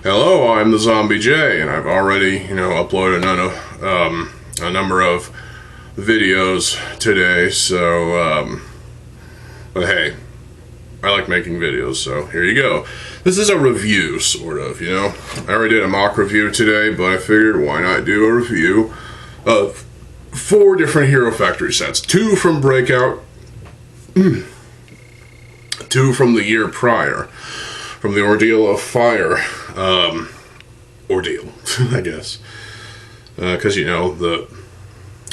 Hello, I'm TheZOMBIEJ, and I've already, uploaded a number of videos today, so, but hey, I like making videos, so here you go. This is a review, sort of, I already did a mock review today, but I figured why not do a review of 4 different Hero Factory sets. 2 from Breakout, 2 from the year prior, from the Ordeal of Fire, ordeal, I guess, because, the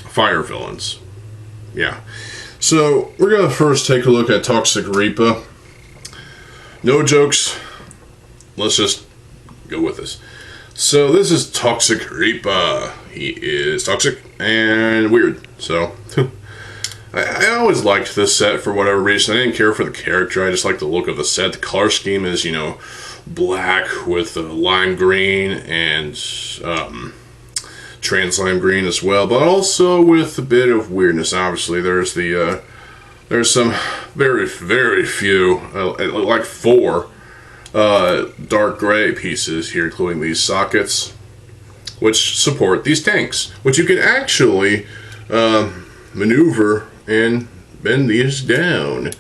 fire villains, yeah. So, we're going to first take a look at Toxic Reaper. No jokes, let's just go with this. So, this is Toxic Reaper. He is toxic and weird, so... I always liked this set for whatever reason. I didn't care for the character, I just liked the look of the set. The color scheme is, black with lime green and trans lime green as well, but also with a bit of weirdness. Obviously, there's some very, very few, like 4 dark gray pieces here, including these sockets, which support these tanks, which you can actually maneuver and bend these down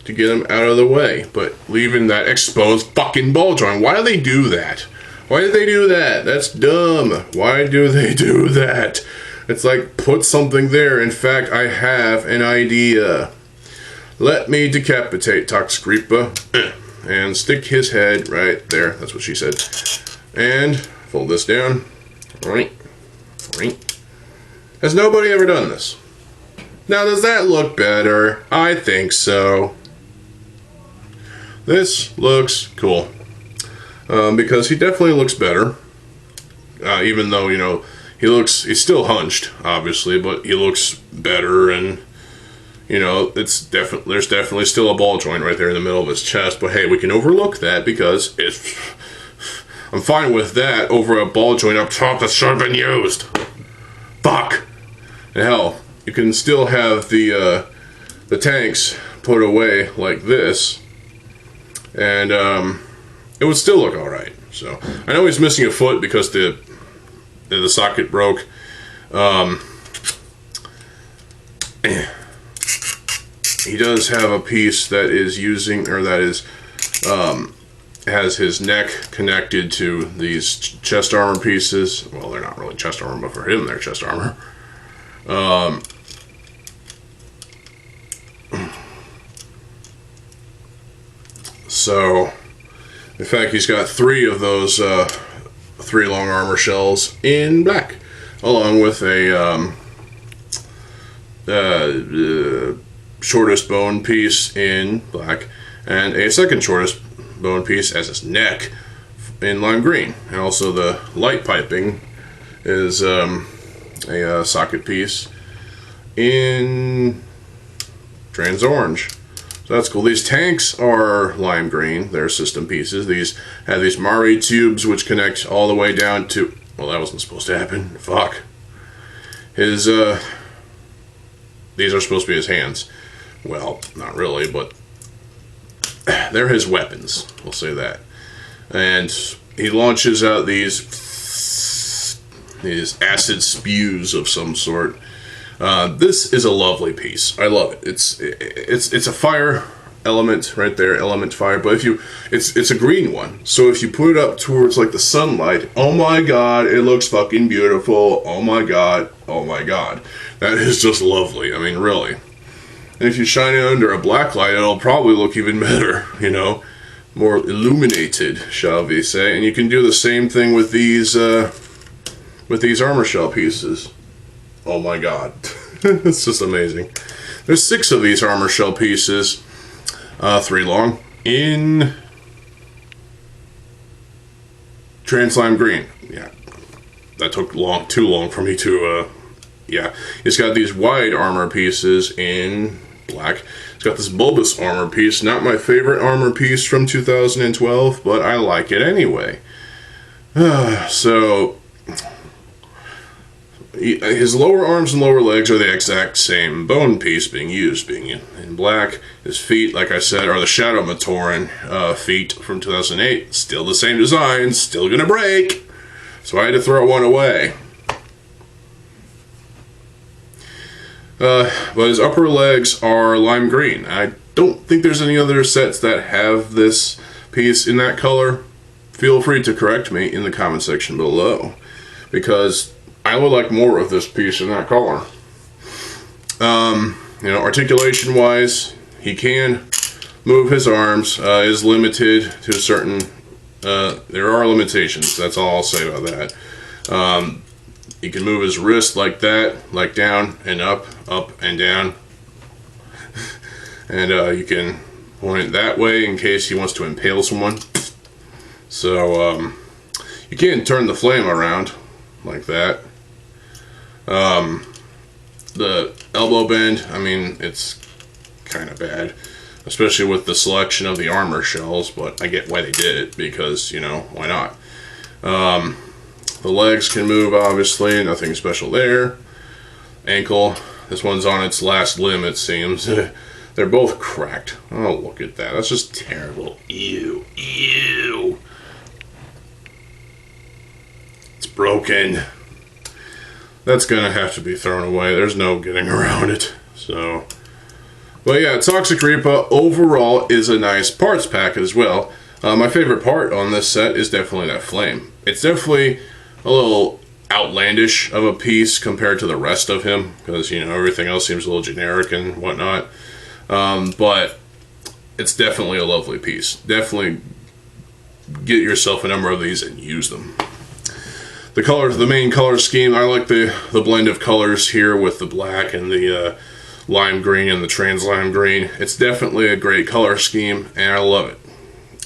to get them out of the way, but leaving that exposed fucking ball joint. Why do they do that? Why did they do that? That's dumb. Why do they do that? It's like, put something there. In fact, I have an idea. Let me decapitate Toxic Reaper and stick his head right there. That's what she said. And fold this down. Right. Has nobody ever done this? Now, does that look better? I think so. This looks cool. Because he definitely looks better. Even though, he's still hunched, obviously, but he looks better, and, there's definitely still a ball joint right there in the middle of his chest, but hey, we can overlook that because I'm fine with that over a ball joint up top that should have been used. Fuck! And hell, you can still have the tanks put away like this, and it would still look alright. So I know he's missing a foot because the socket broke. He does have a piece that is has his neck connected to these chest armor pieces. Well, they're not really chest armor, but for him, they're chest armor. So, in fact, he's got 3 of those 3 long armor shells in black, along with a shortest bone piece in black, and a second shortest bone piece as his neck in lime green. And also the light piping is a socket piece in trans orange. So that's cool. These tanks are lime green. They're system pieces. These have these Mari tubes which connect all the way down to... Well, that wasn't supposed to happen. Fuck. These are supposed to be his hands. Well, not really, but they're his weapons. We'll say that. And he launches out these acid spews of some sort. This is a lovely piece. I love it. It's a fire element right there, element fire. But it's a green one. So if you put it up towards like the sunlight, oh my god, it looks fucking beautiful. Oh my god, that is just lovely. I mean, really. And if you shine it under a black light, it'll probably look even better. More illuminated, shall we say? And you can do the same thing with these armor shell pieces. Oh my god. It's just amazing. There's 6 of these armor shell pieces, 3 long, in trans lime green. Yeah, that took too long for me to, yeah. It's got these wide armor pieces in black. It's got this bulbous armor piece, not my favorite armor piece from 2012, but I like it anyway. So... his lower arms and lower legs are the exact same bone piece being used, being in black. His feet, like I said, are the Shadow Matoran feet from 2008. Still the same design, still gonna break. So I had to throw one away. But his upper legs are lime green. I don't think there's any other sets that have this piece in that color. Feel free to correct me in the comment section below, because I would like more of this piece in that color. You know, articulation wise, he can move his arms, is limited to certain, there are limitations, that's all I'll say about that. He can move his wrist like that, like down and up and down. And you can point it that way in case he wants to impale someone. So you can turn the flame around like that. The elbow bend, I mean, it's kind of bad, especially with the selection of the armor shells, but I get why they did it, because, you know, why not? The legs can move, obviously, nothing special there. Ankle, this one's on its last limb, it seems. They're both cracked. Oh, look at that. That's just terrible. Ew. Ew. It's broken. That's gonna have to be thrown away. There's no getting around it. So, but yeah, Toxic Reaper overall is a nice parts pack as well. My favorite part on this set is definitely that flame. It's definitely a little outlandish of a piece compared to the rest of him, because, you know, everything else seems a little generic and whatnot. But it's definitely a lovely piece. Definitely get yourself a number of these and use them. The color, the main color scheme, I like the blend of colors here with the black and the lime green and the trans lime green. It's definitely a great color scheme, and I love it.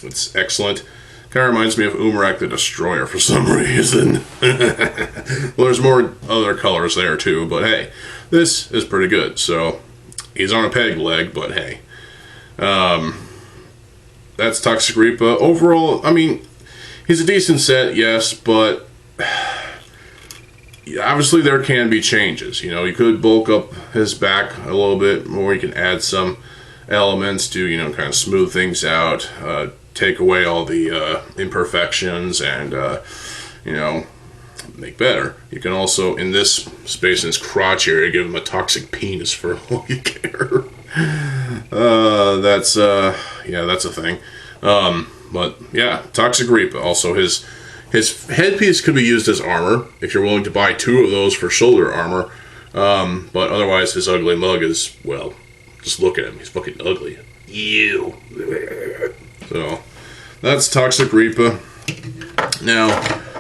It's excellent. Kind of reminds me of Umarak the Destroyer for some reason. Well, there's more other colors there too, but hey, this is pretty good. So he's on a peg leg, but hey, that's Toxic Reaper. Overall, I mean, he's a decent set, yes, but obviously there can be changes. You know, you could bulk up his back a little bit more. You can add some elements to, you know, kind of smooth things out, take away all the imperfections, and you know, make better. You can also, in this space in his crotch area, give him a toxic penis for all you care. That's a thing. But yeah, Toxic Reaper. Also, his headpiece could be used as armor if you're willing to buy 2 of those for shoulder armor. But otherwise, his ugly mug is, well, just look at him. He's fucking ugly. Ew. So that's Toxic Reaper. Now,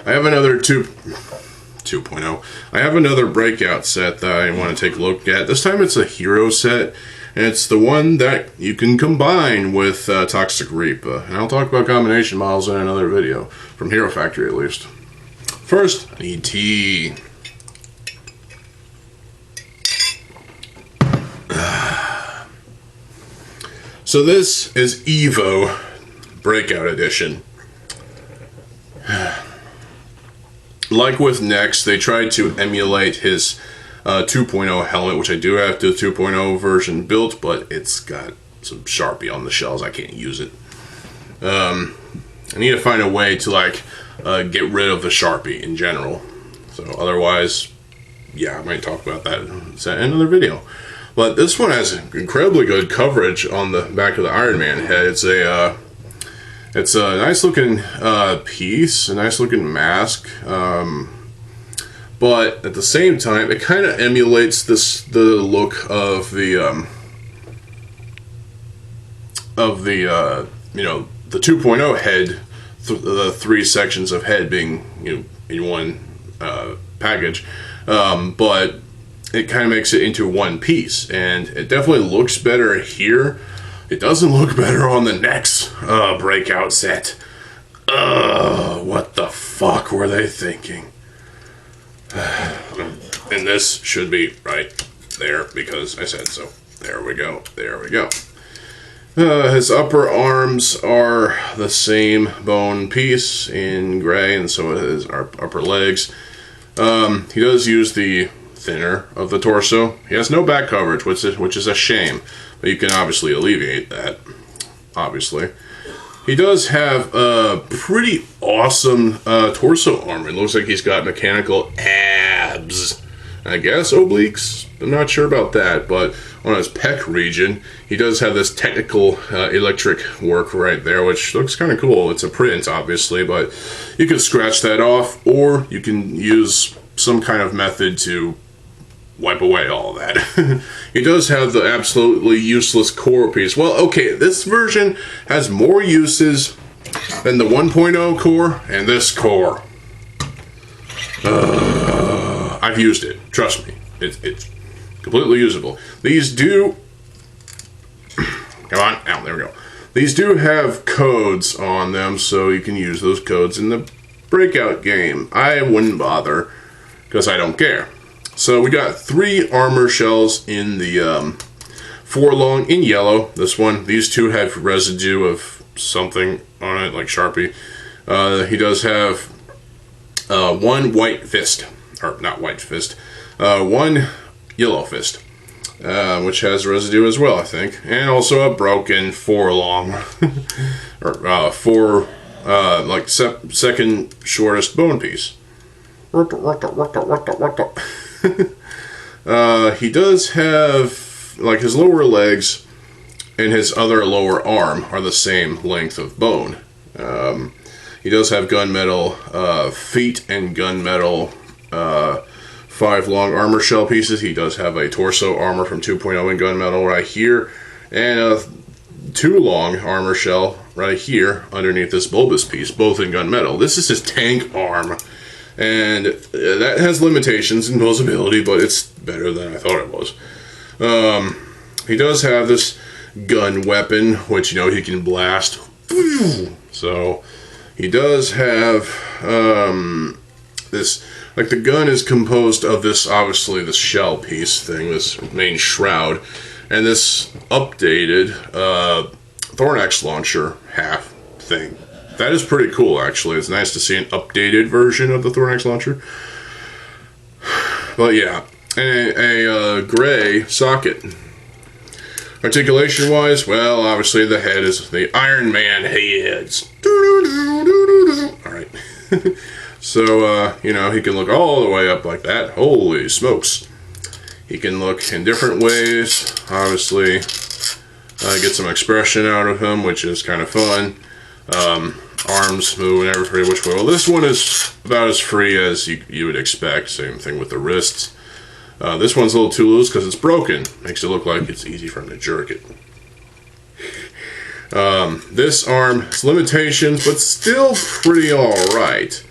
I have another 2.0. I have another breakout set that I want to take a look at. This time it's a hero set, and it's the one that you can combine with Toxic Reaper. And I'll talk about combination models in another video, from Hero Factory at least. First, I need tea. So this is Evo Breakout Edition. Like with Next, they tried to emulate his 2.0 helmet, which I do have the 2.0 version built, but it's got some Sharpie on the shells. I can't use it. I need to find a way to, like, get rid of the Sharpie in general. So otherwise, yeah, I might talk about that in another video. But this one has incredibly good coverage on the back of the Iron Man head. It's a nice looking piece, a nice looking mask, but at the same time, it kind of emulates the look of the you know, the 2.0 head, the 3 sections of head being, you know, in one package, but it kind of makes it into one piece, and it definitely looks better here. It doesn't look better on the next breakout set. What the fuck were they thinking? And this should be right there because I said so. There we go. There we go. His upper arms are the same bone piece in gray, and so are his upper legs. He does use the thinner of the torso. He has no back coverage, which is a shame, but you can obviously alleviate that. Obviously, he does have a pretty awesome torso armor. It looks like he's got mechanical abs. I guess obliques. I'm not sure about that, but on his pec region, he does have this technical electric work right there, which looks kind of cool. It's a print, obviously, but you can scratch that off, or you can use some kind of method to wipe away all of that. He does have the absolutely useless core piece. Well, okay, this version has more uses than the 1.0 core and this core. I've used it. Trust me. It's completely usable. These do... Come on. Ow, there we go. These do have codes on them, so you can use those codes in the breakout game. I wouldn't bother, because I don't care. So we got 3 armor shells in the 4 long in yellow. This one. These 2 have residue of something on it, like Sharpie. He does have 1 white fist. Or not white fist. 1 yellow fist. Which has residue as well, I think. And also a broken 4 long. or 4, like, second shortest bone piece. He does have, like, his lower legs and his other lower arm are the same length of bone. He does have gunmetal feet and gunmetal 5 long armor shell pieces. He does have a torso armor from 2.0 in gunmetal right here, and a 2 long armor shell right here underneath this bulbous piece, both in gunmetal. This is his tank arm, and that has limitations in posability, but it's better than I thought it was. He does have this gun weapon, which, you know, he can blast. So he does have this, like, the gun is composed of this, obviously, this shell piece thing, this main shroud, and this updated Thornax launcher half thing. That is pretty cool, actually. It's nice to see an updated version of the Thornax launcher. But yeah, and a gray socket. Articulation-wise, well, obviously the head is the Iron Man heads. Alright. So, you know, he can look all the way up like that. Holy smokes. He can look in different ways. Obviously, get some expression out of him, which is kind of fun. Arms moving every which way. Well, this one is about as free as you would expect. Same thing with the wrists. This one's a little too loose because it's broken. Makes it look like it's easy for him to jerk it. This arm has limitations, but still pretty alright.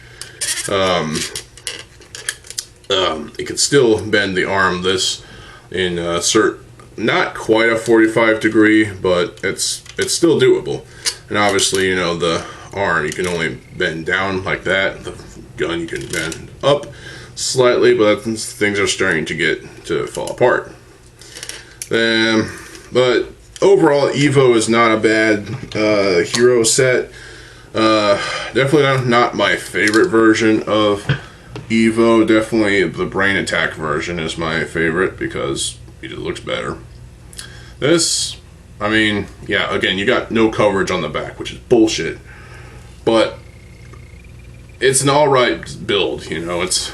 It can still bend the arm this in not quite a 45 degree, but it's still doable. And obviously, you know, the arm you can only bend down like that. The gun you can bend up slightly, but things are starting to get to fall apart. But overall, Evo is not a bad hero set. Definitely not my favorite version of Evo. Definitely the Brain Attack version is my favorite because it looks better. This, I mean, yeah, again, you got no coverage on the back, which is bullshit. But it's an alright build, you know. It's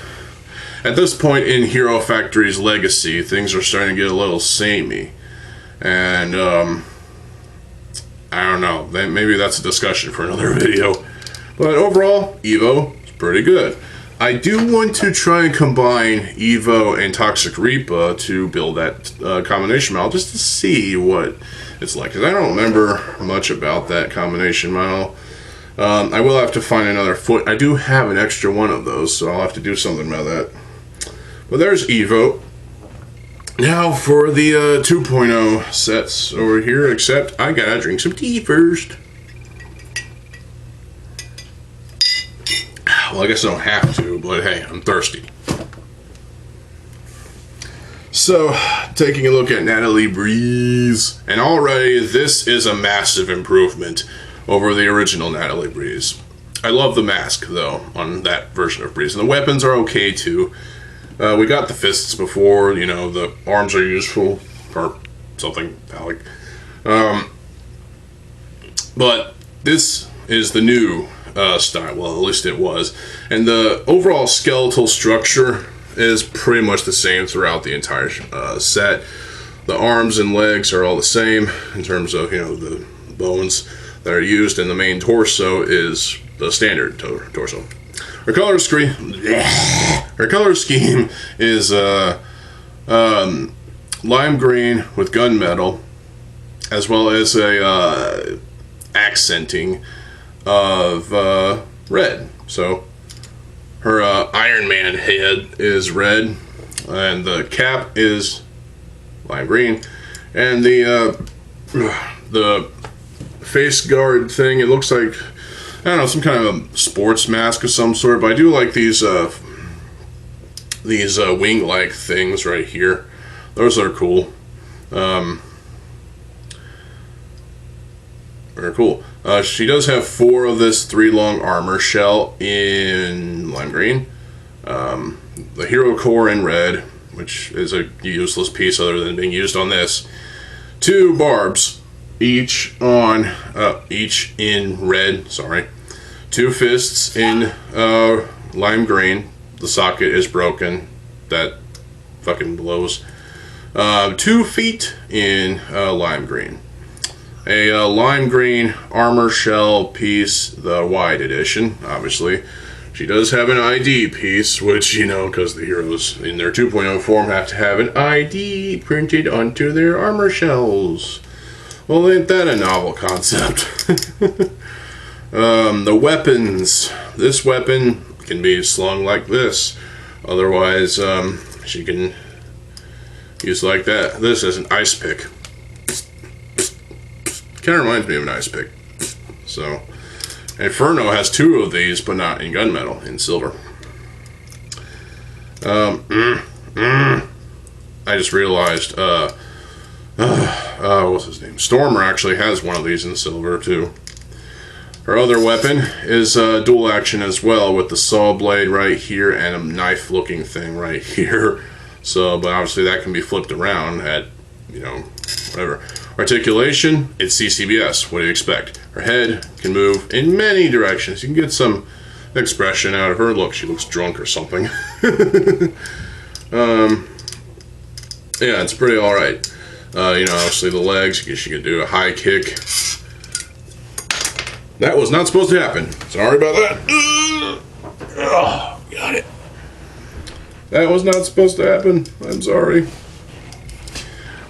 at this point in Hero Factory's legacy, things are starting to get a little samey. And, I don't know, maybe that's a discussion for another video. But overall, Evo is pretty good. I do want to try and combine Evo and Toxic Reaper to build that combination model, just to see what it's like. Because I don't remember much about that combination model. I will have to find another foot. I do have an extra one of those, so I'll have to do something about that. But there's Evo. Now for the 2.0 sets over here, except I gotta drink some tea first. Well, I guess I don't have to, but hey, I'm thirsty. So, taking a look at Natalie Breeze, and already this is a massive improvement over the original Natalie Breeze. I love the mask, though, on that version of Breeze. And the weapons are okay, too. We got the fists before, you know, the arms are useful, or something phallic. But this is the new style, well, at least it was. And the overall skeletal structure is pretty much the same throughout the entire set. The arms and legs are all the same in terms of, you know, the bones that are used, and the main torso is the standard torso. Her color scheme is lime green with gunmetal, as well as a accenting of red. So her Iron Man head is red, and the cap is lime green, and the face guard thing, it looks like, I don't know, some kind of sports mask of some sort, but I do like these wing-like things right here. Those are cool. Very cool. She does have 4 of this 3-long armor shell in lime green. The hero core in red, which is a useless piece other than being used on this. 2 barbs, each in red, sorry. 2 fists in lime green. The socket is broken. That fucking blows. 2 feet in lime green. A lime green armor shell piece, the wide edition, obviously. She does have an ID piece, which, you know, because the heroes in their 2.0 form have to have an ID printed onto their armor shells. Well, ain't that a novel concept? The weapons. This weapon can be slung like this. Otherwise, she can use like that. This is an ice pick. Kind of reminds me of an ice pick. So, Inferno has 2 of these, but not in gunmetal, in silver. I just realized, what's his name? Stormer actually has one of these in silver, too. Her other weapon is dual action as well, with the saw blade right here and a knife-looking thing right here. So, but obviously that can be flipped around at, you know, whatever. Articulation, it's CCBS. What do you expect? Her head can move in many directions. You can get some expression out of her. Look, she looks drunk or something. Yeah, it's pretty alright. You know, obviously the legs, I guess you could do a high kick. That was not supposed to happen. Sorry about that. Oh, got it. That was not supposed to happen. I'm sorry.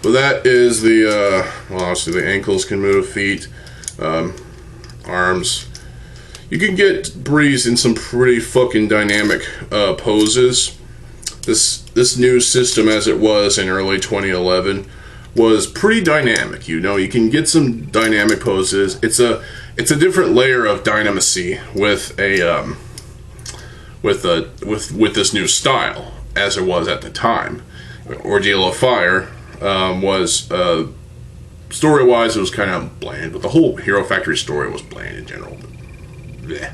But that is the, well, obviously the ankles can move, feet, arms. You can get Breeze in some pretty fucking dynamic poses. This new system, as it was in early 2011, was pretty dynamic. You know, you can get some dynamic poses. It's a different layer of dynamacy with a with this new style, as it was at the time. Ordeal of Fire was story-wise, it was kind of bland, but the whole Hero Factory story was bland in general. Blech.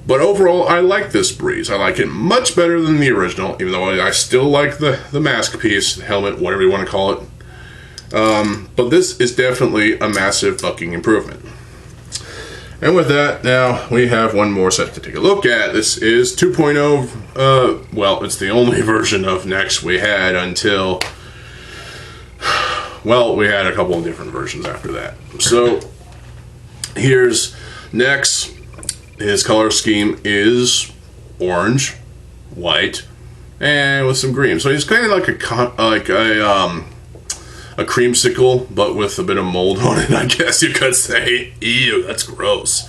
But overall, I like this Breeze. I like it much better than the original, even though I still like the mask piece, the helmet, whatever you want to call it. But this is definitely a massive fucking improvement. And with that, now we have one more set to take a look at. This is 2.0. Well, it's the only version of Next we had until... Well, we had a couple of different versions after that. So, here's Next. His color scheme is orange, white, and with some green. So he's kind of like a creamsicle, but with a bit of mold on it, I guess you could say. Ew, that's gross.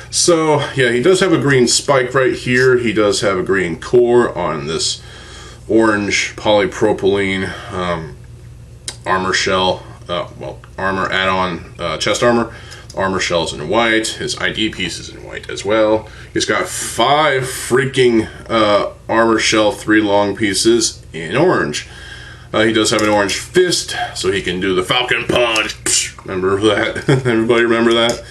So, yeah, he does have a green spike right here. He does have a green core on this orange polypropylene armor shell. Armor add-on chest armor. Armor shells in white. His ID piece is in white as well. He's got 5 freaking armor shell 3 long pieces in orange. He does have an orange fist, so he can do the Falcon Punch. Remember that? Everybody remember that?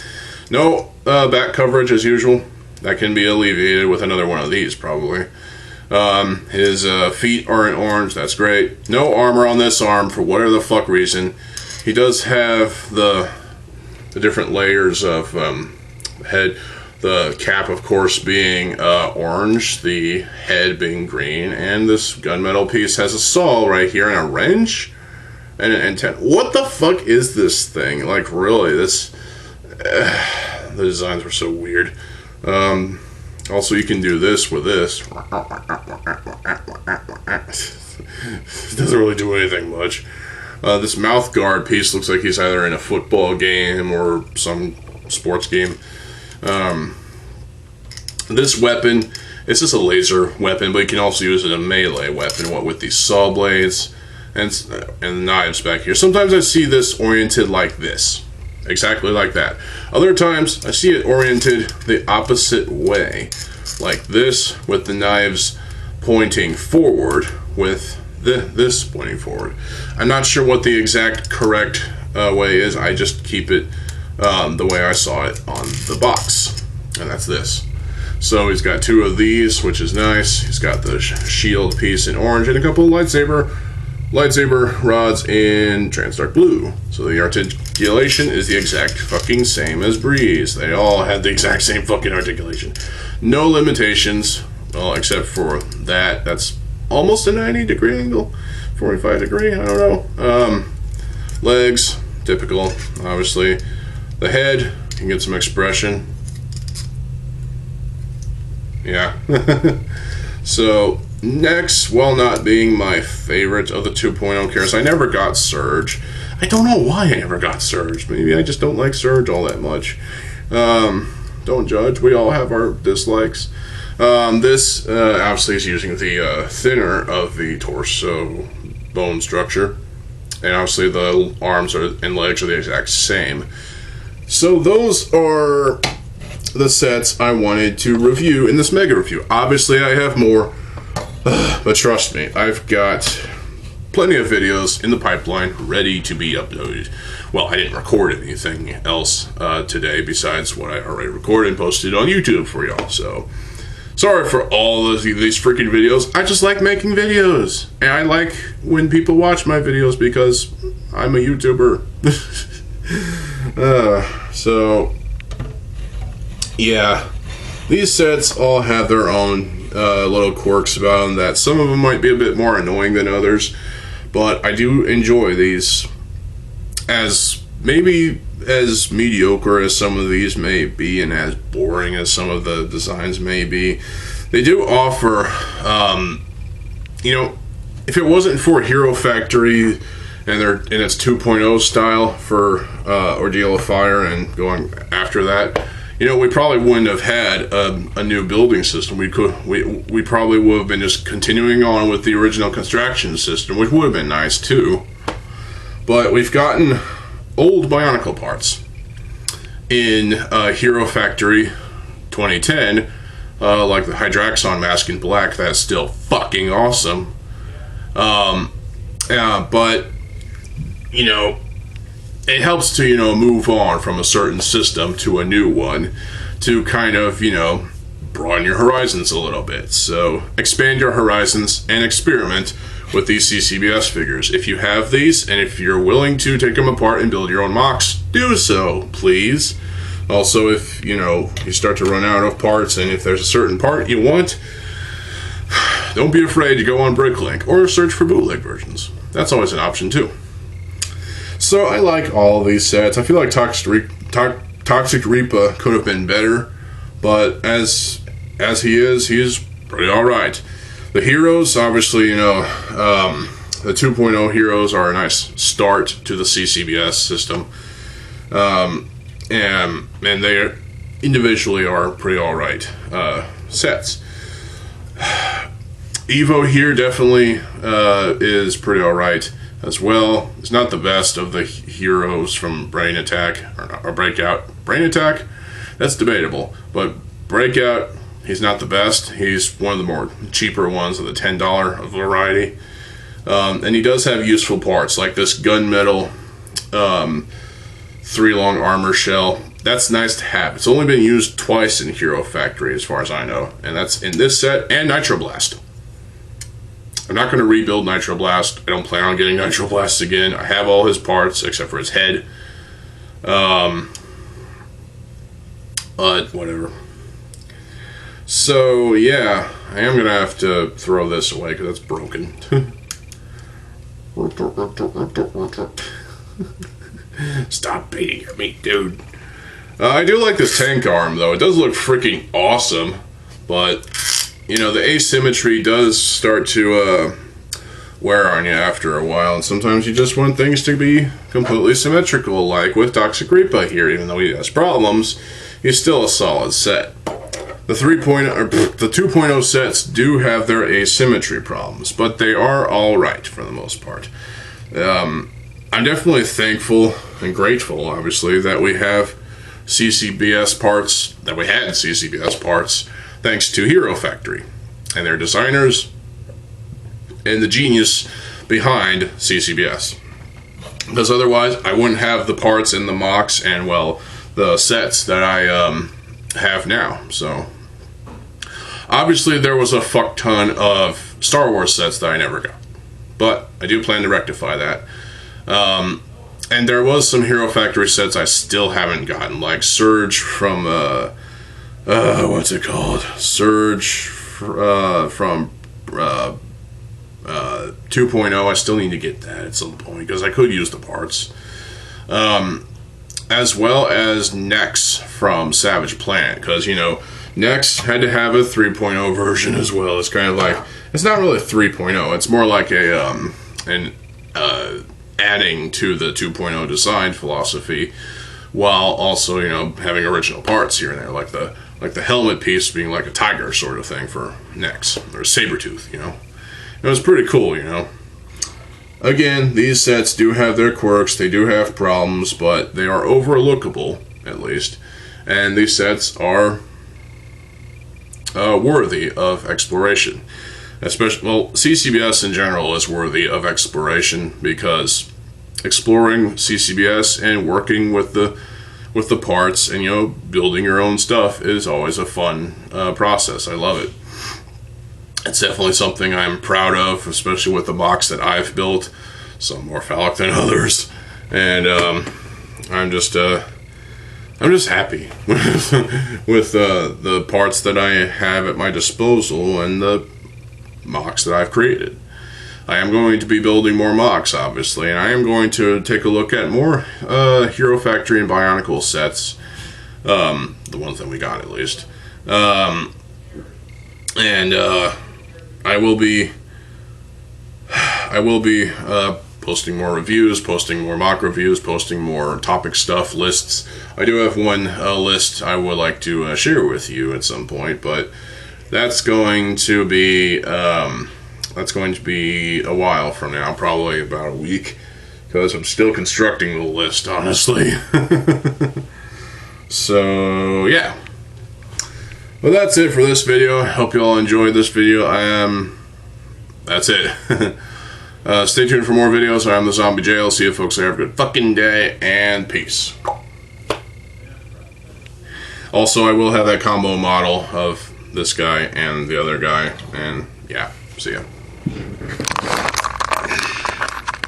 No back coverage as usual. That can be alleviated with another one of these, probably. His feet are in orange. That's great. No armor on this arm for whatever the fuck reason. He does have the different layers of head. The cap, of course, being orange, the head being green, and this gunmetal piece has a saw right here and a wrench and an antenna. What the fuck is this thing? Like, really, this... the designs were so weird. Also, you can do this with this. It doesn't really do anything much. This mouth guard piece looks like he's either in a football game or some sports game. This weapon, it's just a laser weapon, but you can also use it as a melee weapon, what with these saw blades and knives back here. Sometimes I see this oriented like this, exactly like that. Other times I see it oriented the opposite way, like this, with the knives pointing forward, with this pointing forward. I'm not sure what the exact correct way is. I just keep it the way I saw it on the box, and that's this. So he's got two of these, which is nice. He's got the shield piece in orange and a couple of lightsaber rods in trans dark blue. So the articulation is the exact fucking same as Breeze. They all had the exact same fucking articulation. No limitations, well, except for that. That's almost a 90-degree angle, 45-degree, I don't know. Legs, typical, obviously. The head, you can get some expression. Yeah. So, next, while not being my favorite of the 2.0 characters, I never got Surge. I don't know why I never got Surge. Maybe I just don't like Surge all that much. Don't judge. We all have our dislikes. This, obviously, is using the thinner of the torso bone structure. And obviously, the arms and legs are the exact same. So, those are the sets I wanted to review in this mega review. Obviously, I have more, but trust me, I've got plenty of videos in the pipeline ready to be uploaded. Well, I didn't record anything else today besides what I already recorded and posted on YouTube for y'all, so sorry for all of these freaking videos. I just like making videos, and I like when people watch my videos because I'm a YouTuber. So yeah, these sets all have their own little quirks about them that some of them might be a bit more annoying than others, but I do enjoy these. As maybe as mediocre as some of these may be and as boring as some of the designs may be, they do offer, you know, if it wasn't for Hero Factory and its 2.0 style for Ordeal of Fire and going after that, you know, we probably wouldn't have had a new building system. We probably would have been just continuing on with the original construction system, which would have been nice too. But we've gotten old Bionicle parts in Hero Factory 2010, like the Hydraxon mask in black. That's still fucking awesome. But you know, it helps to, you know, move on from a certain system to a new one to kind of, you know, broaden your horizons a little bit. So expand your horizons and experiment with these CCBS figures. If you have these and if you're willing to take them apart and build your own mocks, do so, please. Also, if, you know, you start to run out of parts and if there's a certain part you want, don't be afraid to go on Bricklink or search for bootleg versions. That's always an option too. So I like all of these sets. I feel like Toxic Reaper could have been better, but as he is pretty alright. The heroes, obviously, you know, the 2.0 heroes are a nice start to the CCBS system. And they individually are pretty alright sets. Evo here definitely is pretty alright as well. It's not the best of the heroes from Brain Attack or Breakout. Brain Attack, that's debatable, but Breakout, he's not the best. He's one of the more cheaper ones of the $10 variety. And he does have useful parts, like this gunmetal 3-long armor shell. That's nice to have. It's only been used twice in Hero Factory, as far as I know. And that's in this set and Nitro Blast. I'm not going to rebuild Nitro Blast. I don't plan on getting Nitro Blast again. I have all his parts, except for his head. But whatever. So, yeah. I am going to have to throw this away, because it's broken. Stop beating at me, dude. I do like this tank arm, though. It does look freaking awesome. But, you know, the asymmetry does start to wear on you after a while. And sometimes you just want things to be completely symmetrical, like with Toxic Reaper here. Even though he has problems, he's still a solid set. The 2.0 sets do have their asymmetry problems, but they are alright for the most part. I'm definitely thankful and grateful, obviously, that we have CCBS parts, that we had CCBS parts, thanks to Hero Factory and their designers and the genius behind CCBS. Because otherwise, I wouldn't have the parts and the mocks and, well, the sets that I have now. So, obviously, there was a fuck ton of Star Wars sets that I never got. But I do plan to rectify that. And there was some Hero Factory sets I still haven't gotten, like Surge from, what's it called? Surge from 2.0. I still need to get that at some point, because I could use the parts. As well as Nex from Savage Planet, because, you know, Nex had to have a 3.0 version as well. It's kind of like, it's not really 3.0, it's more like a, adding to the 2.0 design philosophy, while also, you know, having original parts here and there, like the helmet piece being like a tiger sort of thing for Nex, or Sabretooth, you know. It was pretty cool, you know. Again, these sets do have their quirks, they do have problems, but they are overlookable, at least. And these sets are worthy of exploration. Especially, well, CCBS in general is worthy of exploration, because exploring CCBS and working with the parts and, you know, building your own stuff is always a fun process. I love it. It's definitely something I'm proud of, especially with the box that I've built. Some more phallic than others, and I'm just happy with the parts that I have at my disposal and the mocks that I've created. I am going to be building more mocks, obviously, and I am going to take a look at more Hero Factory and Bionicle sets, the ones that we got at least, and I will be posting more reviews, posting more mock reviews, posting more topic stuff, lists. I do have one list I would like to share with you at some point, but that's going to be a while from now, probably about a week, because I'm still constructing the list, honestly. So yeah. Well, that's it for this video. I hope you all enjoyed this video. That's it. Stay tuned for more videos. I'm TheZOMBIEJ. I'll see you folks later. Have a good fucking day, and peace. Also, I will have that combo model of this guy and the other guy, and yeah, see ya.